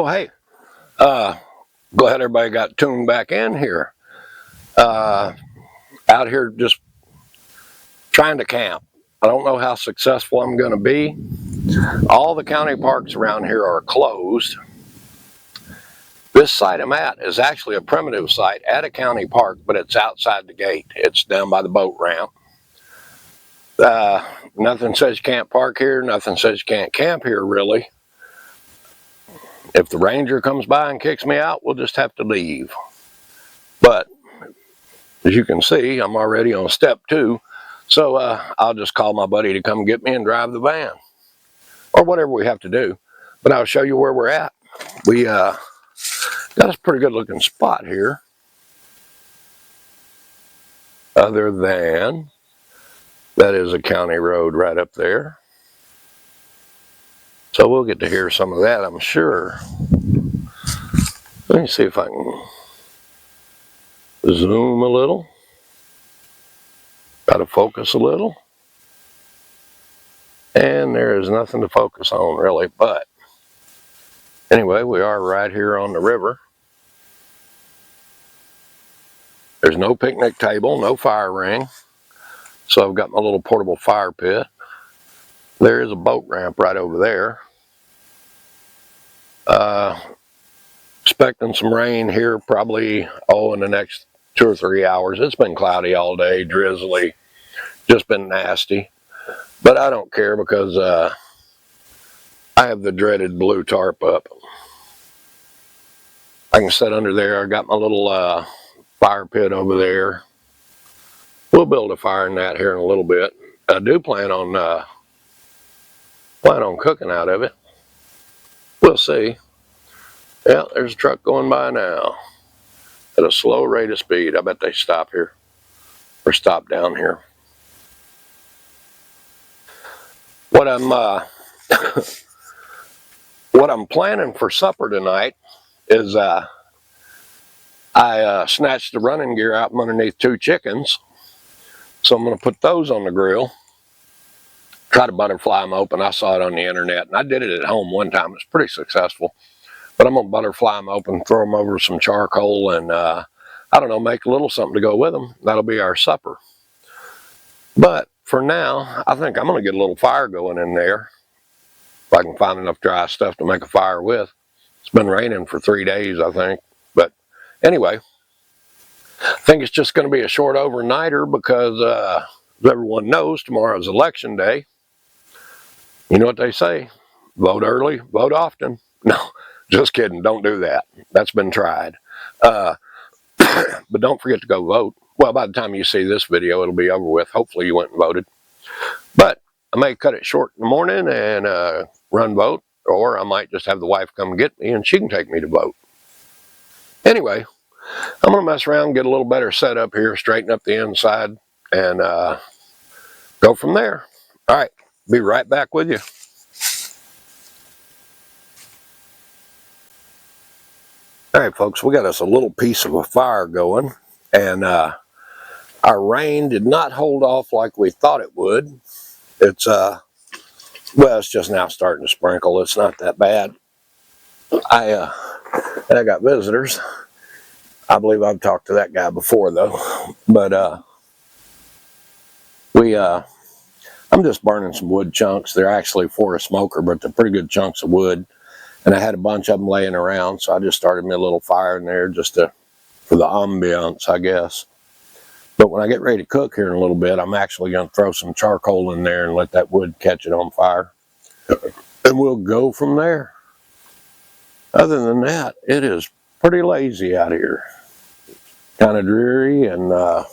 Oh, hey, go ahead, everybody got tuned back in here. Out here just trying to camp. I don't know how successful I'm going to be. All the county parks around here are closed. This site I'm at is actually a primitive site at a county park, but it's outside the gate. It's down by the boat ramp. Nothing says you can't park here. Nothing says you can't camp here, really. If the ranger comes by and kicks me out, we'll just have to leave. But as you can see, I'm already on step 2. So I'll just call my buddy to come get me and drive the van. Or whatever we have to do. But I'll show you where we're at. We got a pretty good looking spot here. Other than, that is a county road right up there. So we'll get to hear some of that, I'm sure. Let me see if I can zoom a little. Got to focus a little. And there is nothing to focus on really, but anyway, we are right here on the river. There's no picnic table, no fire ring. So I've got my little portable fire pit. There is a boat ramp right over there. Expecting some rain here probably, in the next 2 or 3 hours. It's been cloudy all day, drizzly, just been nasty. But I don't care because I have the dreaded blue tarp up. I can sit under there. I got my little fire pit over there. We'll build a fire in that here in a little bit. I do plan on cooking out of it. We'll see. Yeah, there's a truck going by now at a slow rate of speed. I bet they stop here or stop down here. What I'm planning for supper tonight is I snatched the running gear out from underneath 2 chickens. So I'm going to put those on the grill. Try to butterfly them open. I saw it on the internet, and I did it at home one time. It was pretty successful. But I'm going to butterfly them open, throw them over some charcoal, and I don't know, make a little something to go with them. That'll be our supper. But for now, I think I'm going to get a little fire going in there. If I can find enough dry stuff to make a fire with. It's been raining for 3 days, I think. But anyway, I think it's just going to be a short overnighter because, as everyone knows, tomorrow's election day. You know what they say? Vote early, vote often. No, just kidding. Don't do that. That's been tried. But don't forget to go vote. Well, by the time you see this video, it'll be over with. Hopefully you went and voted. But I may cut it short in the morning and run vote. Or I might just have the wife come get me and she can take me to vote. Anyway, I'm going to mess around, get a little better setup here, straighten up the inside, and go from there. All right, be right back with you. All right, folks, we got us a little piece of a fire going, and our rain did not hold off like we thought it would. It's, well, it's just now starting to sprinkle. It's not that bad. I got visitors. I believe I've talked to that guy before, though. But I'm just burning some wood chunks. They're actually for a smoker, but they're pretty good chunks of wood. And I had a bunch of them laying around, so I just started me a little fire in there just for the ambiance, I guess. But when I get ready to cook here in a little bit, I'm actually going to throw some charcoal in there and let that wood catch it on fire. And we'll go from there. Other than that, it is pretty lazy out here. Kind of dreary, and I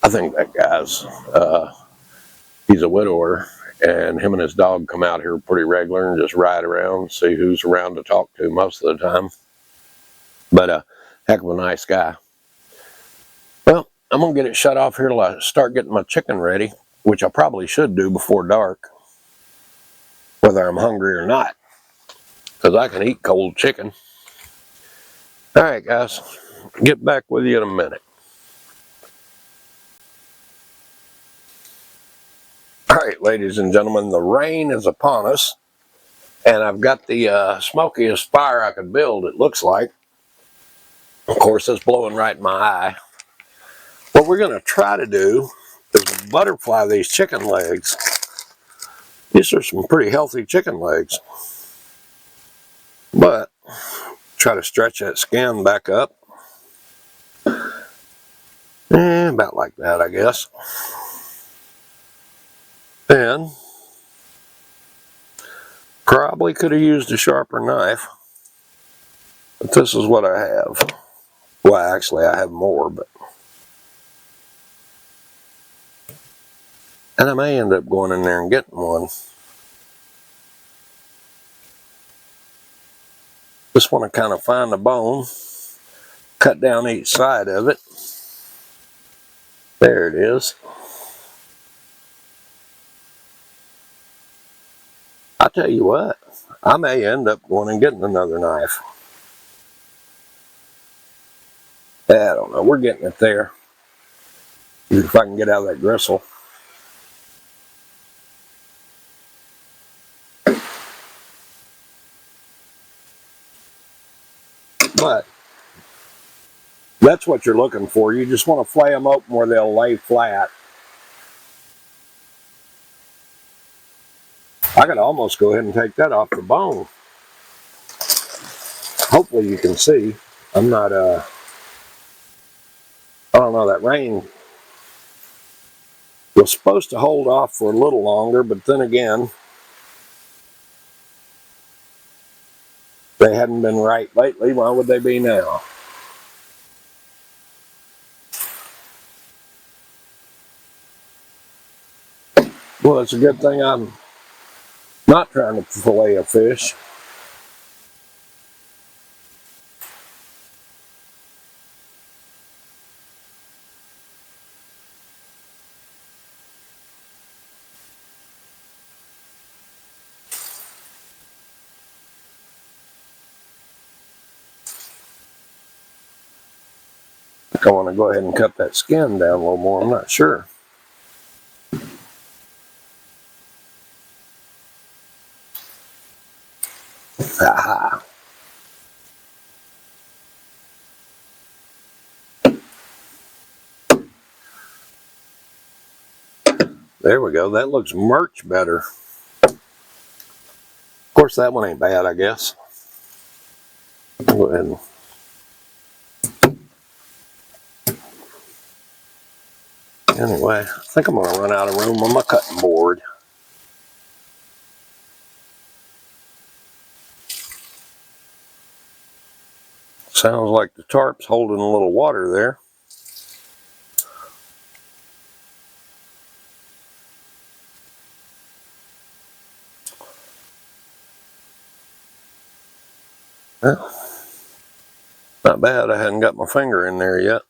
think that guy's, he's a widower. And him and his dog come out here pretty regular and just ride around, see who's around to talk to most of the time. But a heck of a nice guy. Well, I'm going to get it shut off here till I start getting my chicken ready, which I probably should do before dark, whether I'm hungry or not, because I can eat cold chicken. All right, guys, get back with you in a minute. All right, ladies and gentlemen, the rain is upon us, And I've got the smokiest fire I could build, it looks like. Of course, it's blowing right in my eye. What we're going to try to do is butterfly these chicken legs. These are some pretty healthy chicken legs. But try to stretch that skin back up. About like that, I guess. And probably could have used a sharper knife. But this is what I have. Well, actually, I have more, but... And I may end up going in there and getting one. Just want to kind of find the bone, cut down each side of it. There it is. I tell you what, I may end up going and getting another knife. I don't know, we're getting it there. If I can get out of that gristle. But that's what you're looking for. You just want to flay them open where they'll lay flat. I could almost go ahead and take that off the bone. Hopefully you can see. I'm not, I don't know, that rain was supposed to hold off for a little longer, but then again, they hadn't been right lately. Why would they be now? Well, it's a good thing I'm not trying to fillet a fish. I want to go ahead and cut that skin down a little more. I'm not sure. Aha. There we go. That looks much better. Of course, that one ain't bad, I guess. Go ahead and... Anyway, I think I'm going to run out of room on my cutting board. Sounds like the tarp's holding a little water there. Well, not bad. I hadn't got my finger in there yet.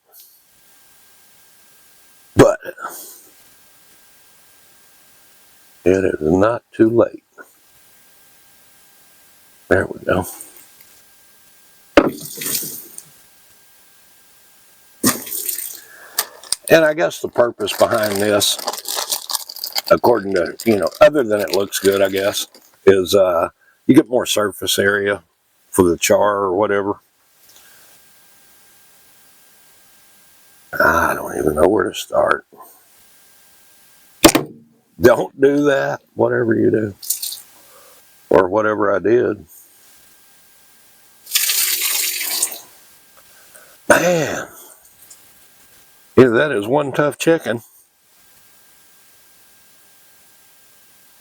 But it is not too late. There we go. And I guess the purpose behind this, according to, other than it looks good, I guess, is you get more surface area for the char or whatever. I don't even know where to start. Don't do that, whatever you do. Or whatever I did. Man. Either that is one tough chicken,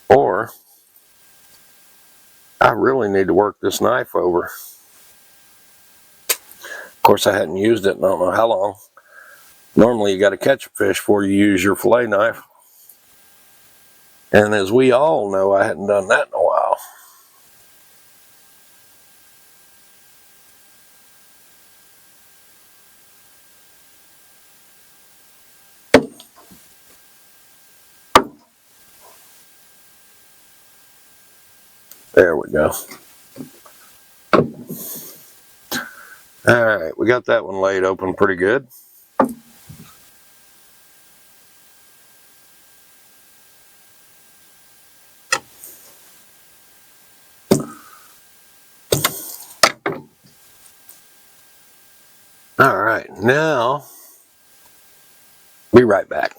or I really need to work this knife over. Of course, I hadn't used it in I don't know how long. Normally, you got to catch a fish before you use your fillet knife. And as we all know, I hadn't done that in a while. There we go. Alright, we got that one laid open pretty good. All right, now, be right back.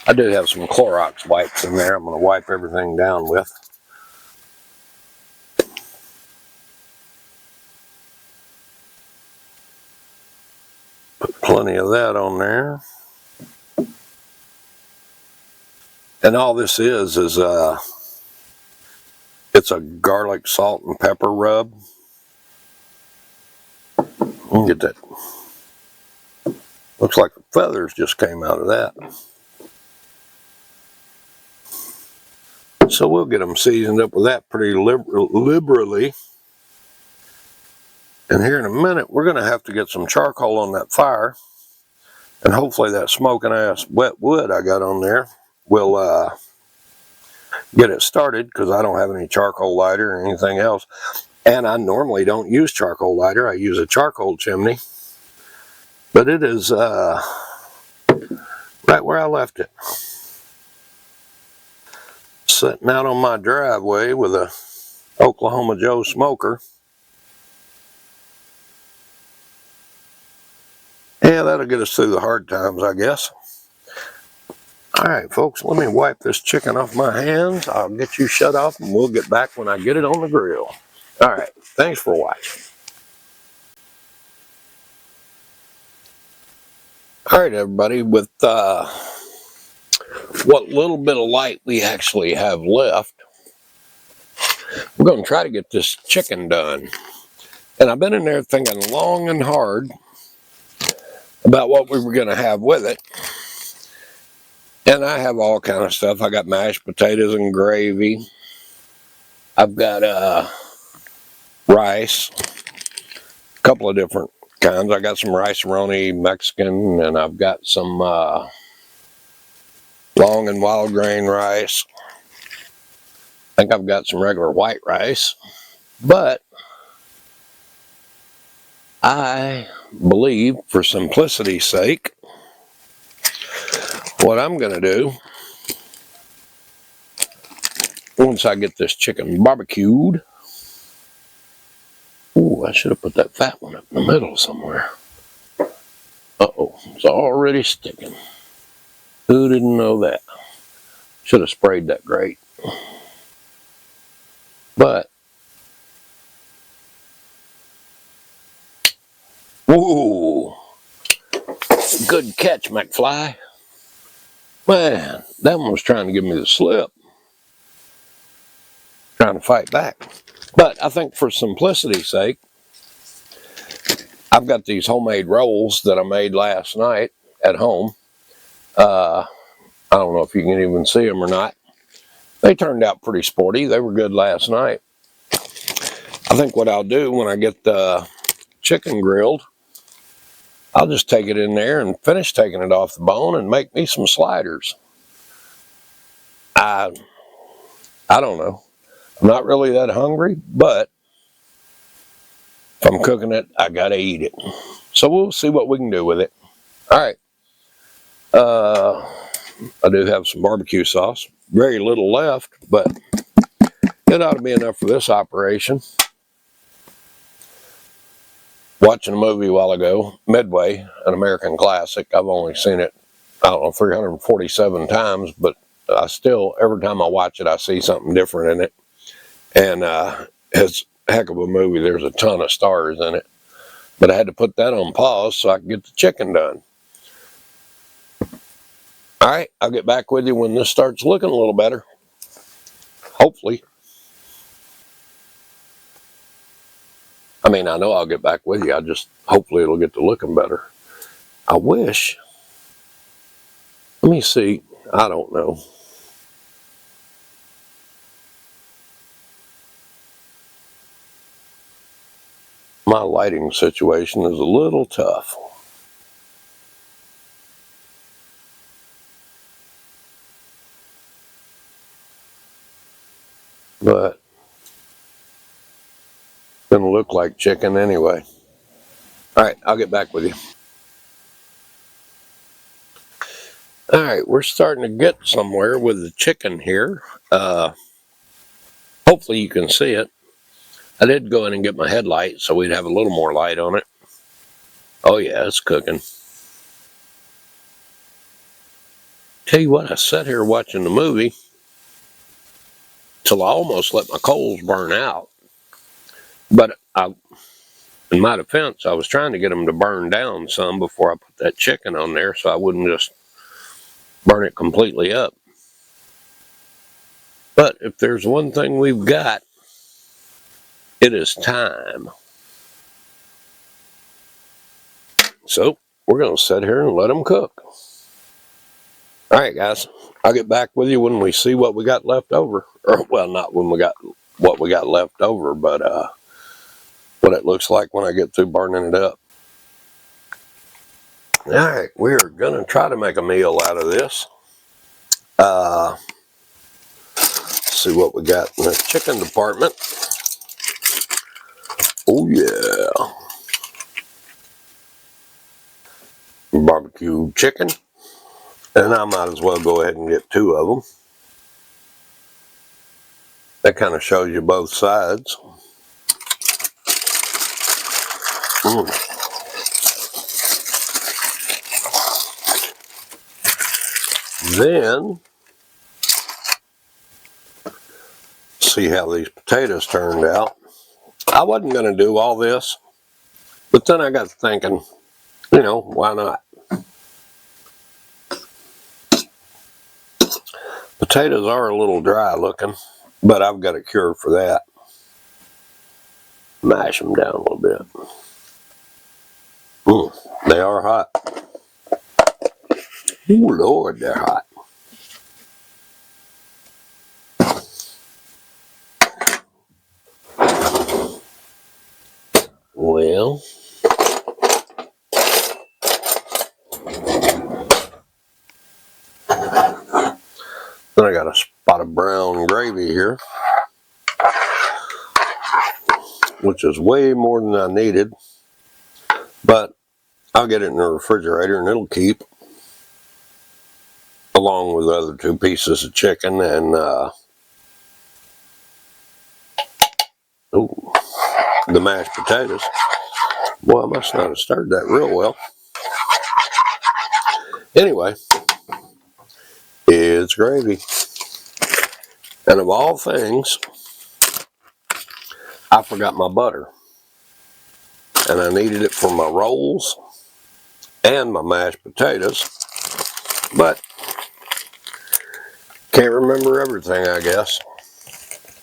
I do have some Clorox wipes in there I'm going to wipe everything down with. Put plenty of that on there. And all this is it's a garlic, salt, and pepper rub. Get that. Looks like the feathers just came out of that. So we'll get them seasoned up with that pretty liberally. And here in a minute, we're going to have to get some charcoal on that fire. And hopefully that smoking ass wet wood I got on there will get it started, because I don't have any charcoal lighter or anything else. And I normally don't use charcoal lighter. I use a charcoal chimney. But it is right where I left it. Sitting out on my driveway with a Oklahoma Joe smoker. Yeah, that'll get us through the hard times, I guess. Alright, folks, let me wipe this chicken off my hands. I'll get you shut off, and we'll get back when I get it on the grill. Alright, thanks for watching. Alright, everybody, with what little bit of light we actually have left, we're going to try to get this chicken done. And I've been in there thinking long and hard about what we were going to have with it. And I have all kind of stuff. I got mashed potatoes and gravy. I've got rice, a couple of different kinds. I got some rice-a-roni Mexican, and I've got some long and wild grain rice. I think I've got some regular white rice. But I believe, for simplicity's sake, what I'm going to do, once I get this chicken barbecued, ooh, I should have put that fat one up in the middle somewhere. Uh-oh, it's already sticking. Who didn't know that? Should have sprayed that grate. But, ooh, good catch, McFly. Man, that one was trying to give me the slip. Trying to fight back. But I think for simplicity's sake, I've got these homemade rolls that I made last night at home. I don't know if you can even see them or not. They turned out pretty sporty. They were good last night. I think what I'll do when I get the chicken grilled, I'll just take it in there and finish taking it off the bone and make me some sliders. I don't know. I'm not really that hungry, but if I'm cooking it, I gotta eat it. So we'll see what we can do with it. All right. I do have some barbecue sauce. Very little left, but it ought to be enough for this operation. Watching a movie a while ago, Midway, an American classic. I've only seen it, I don't know, 347 times, but I still, every time I watch it, I see something different in it. And it's a heck of a movie. There's a ton of stars in it. But I had to put that on pause so I could get the chicken done. All right, I'll get back with you when this starts looking a little better. Hopefully. I mean, I know I'll get back with you. Hopefully it'll get to looking better. I wish. Let me see. I don't know. My lighting situation is a little tough. But it's going to look like chicken anyway. All right, I'll get back with you. All right, we're starting to get somewhere with the chicken here. Hopefully you can see it. I did go in and get my headlight so we'd have a little more light on it. Oh yeah, it's cooking. Tell you what, I sat here watching the movie till I almost let my coals burn out. But in my defense, I was trying to get them to burn down some before I put that chicken on there so I wouldn't just burn it completely up. But if there's one thing we've got, it is time. So we're going to sit here and let them cook. All right, guys, I'll get back with you when we see what we got left over. Or, well, not when we got what we got left over, but what it looks like when I get through burning it up. All right, we're going to try to make a meal out of this. See what we got in the chicken department. Oh, yeah. Barbecue chicken. And I might as well go ahead and get 2 of them. That kind of shows you both sides. Then, see how these potatoes turned out. I wasn't going to do all this, but then I got to thinking, you know, why not? Potatoes are a little dry looking, but I've got a cure for that. Mash them down a little bit. They are hot. Oh, Lord, they're hot. Well, then I got a spot of brown gravy here, which is way more than I needed, but I'll get it in the refrigerator and it'll keep, along with the other 2 pieces of chicken and the mashed potatoes. Well, I must not have stirred that real well. Anyway, it's gravy. And of all things, I forgot my butter. And I needed it for my rolls and my mashed potatoes. But can't remember everything, I guess.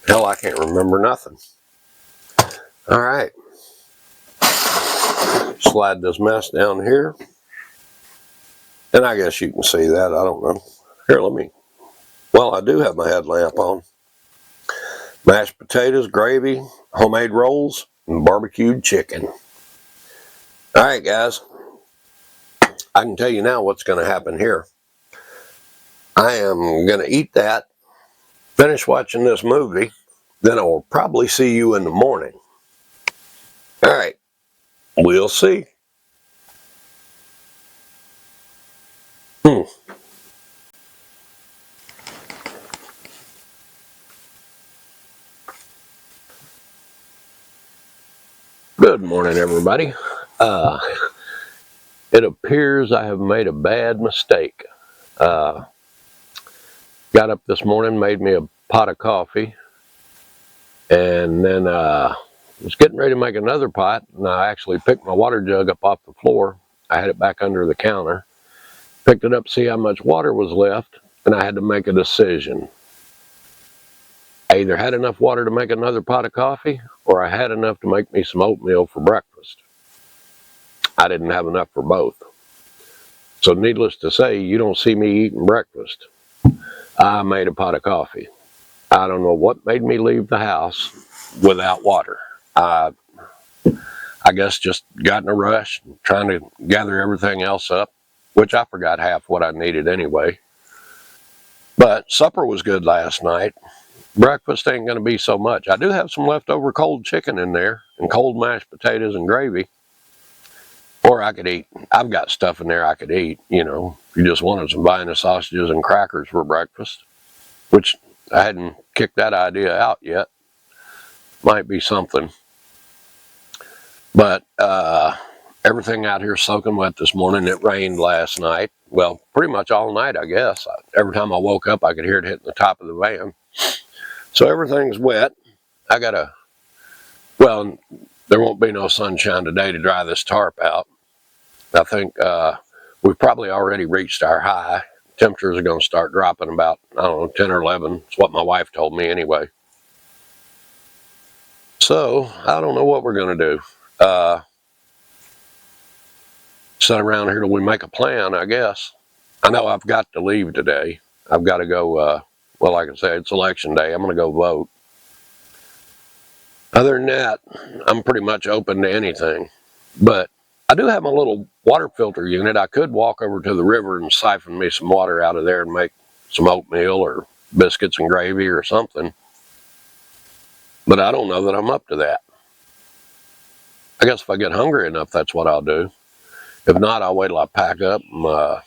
Hell, I can't remember nothing. All right. Slide this mess down here. And I guess you can see that. I don't know. Here, well, I do have my headlamp on. Mashed potatoes, gravy, homemade rolls, and barbecued chicken. All right, guys. I can tell you now what's going to happen here. I am going to eat that, finish watching this movie, then I will probably see you in the morning. All right. We'll see. Good morning, everybody. It appears I have made a bad mistake. Got up this morning, made me a pot of coffee, and then was getting ready to make another pot, and I actually picked my water jug up off the floor. I had it back under the counter. Picked it up to see how much water was left, and I had to make a decision. I either had enough water to make another pot of coffee, or I had enough to make me some oatmeal for breakfast. I didn't have enough for both. So needless to say, you don't see me eating breakfast. I made a pot of coffee. I don't know what made me leave the house without water. I guess just got in a rush, trying to gather everything else up, which I forgot half what I needed anyway. But supper was good last night. Breakfast ain't going to be so much. I do have some leftover cold chicken in there and cold mashed potatoes and gravy. Or I could eat. I've got stuff in there I could eat, you know. If you just wanted some Vienna sausages and crackers for breakfast, which I hadn't kicked that idea out yet. Might be something. But everything out here soaking wet this morning. It rained last night. Well, pretty much all night, I guess. Every time I woke up, I could hear it hitting the top of the van. So everything's wet. Well, there won't be no sunshine today to dry this tarp out. I think we've probably already reached our high. Temperatures are going to start dropping about, I don't know, 10 or 11. It's what my wife told me anyway. So, I don't know what we're going to do. Sit around here till we make a plan, I guess. I know I've got to leave today. I've got to go, well, like I said, it's election day. I'm going to go vote. Other than that, I'm pretty much open to anything. But I do have my little water filter unit. I could walk over to the river and siphon me some water out of there and make some oatmeal or biscuits and gravy or something. But I don't know that I'm up to that. I guess if I get hungry enough, that's what I'll do. If not, I'll wait till I pack up and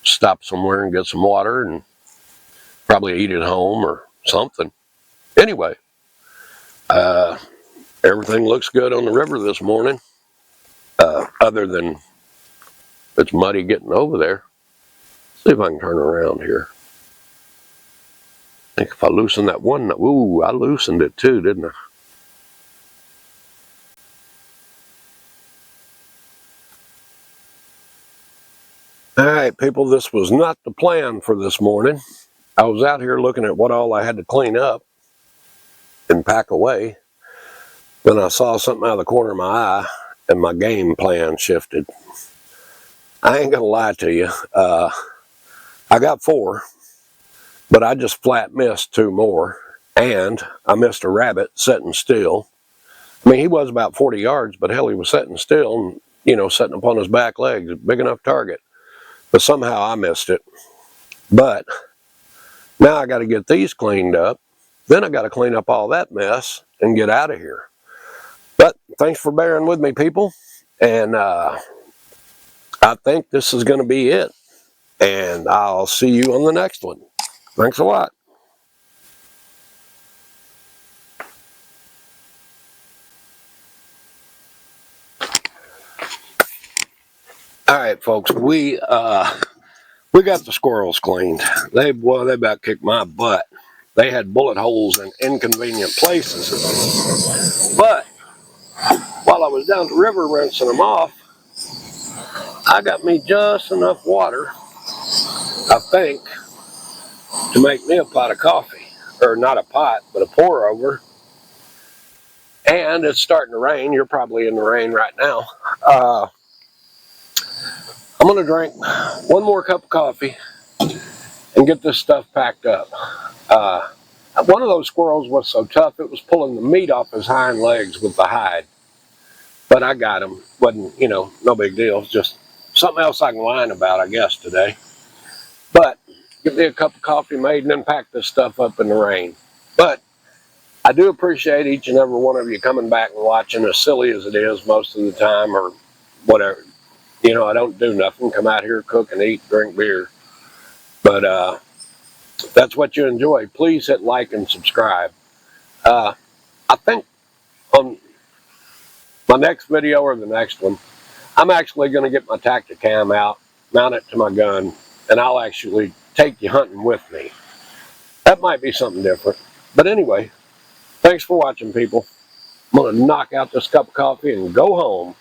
stop somewhere and get some water and probably eat at home or something. Anyway, everything looks good on the river this morning, other than it's muddy getting over there. See if I can turn around here. I think if I loosen that one, ooh, I loosened it too, didn't I? All right, people, this was not the plan for this morning. I was out here looking at what all I had to clean up and pack away. Then I saw something out of the corner of my eye and my game plan shifted. I ain't gonna lie to you. I got 4, but I just flat missed 2 more. And I missed a rabbit sitting still. I mean, he was about 40 yards, but hell, he was sitting still and, you know, sitting upon his back legs, a big enough target. But somehow I missed it. But now I got to get these cleaned up. Then I got to clean up all that mess and get out of here. But thanks for bearing with me, people. And I think this is going to be it. And I'll see you on the next one. Thanks a lot. All right, folks, we got the squirrels cleaned. They about kicked my butt. They had bullet holes in inconvenient places. But while I was down the river rinsing them off, I got me just enough water, I think, to make me a pot of coffee. Or not a pot, but a pour over. And it's starting to rain. You're probably in the rain right now. I'm going to drink one more cup of coffee and get this stuff packed up. One of those squirrels was so tough it was pulling the meat off his hind legs with the hide. But I got him. Wasn't, you know, no big deal. It's just something else I can whine about, I guess, today. But get me a cup of coffee made and then pack this stuff up in the rain. But I do appreciate each and every one of you coming back and watching, as silly as it is most of the time or whatever. You know, I don't do nothing. Come out here, cook and eat, drink beer. But if that's what you enjoy, please hit like and subscribe. I think on my next video or the next one, I'm actually going to get my Tacticam out, mount it to my gun, and I'll actually take you hunting with me. That might be something different. But anyway, thanks for watching, people. I'm going to knock out this cup of coffee and go home.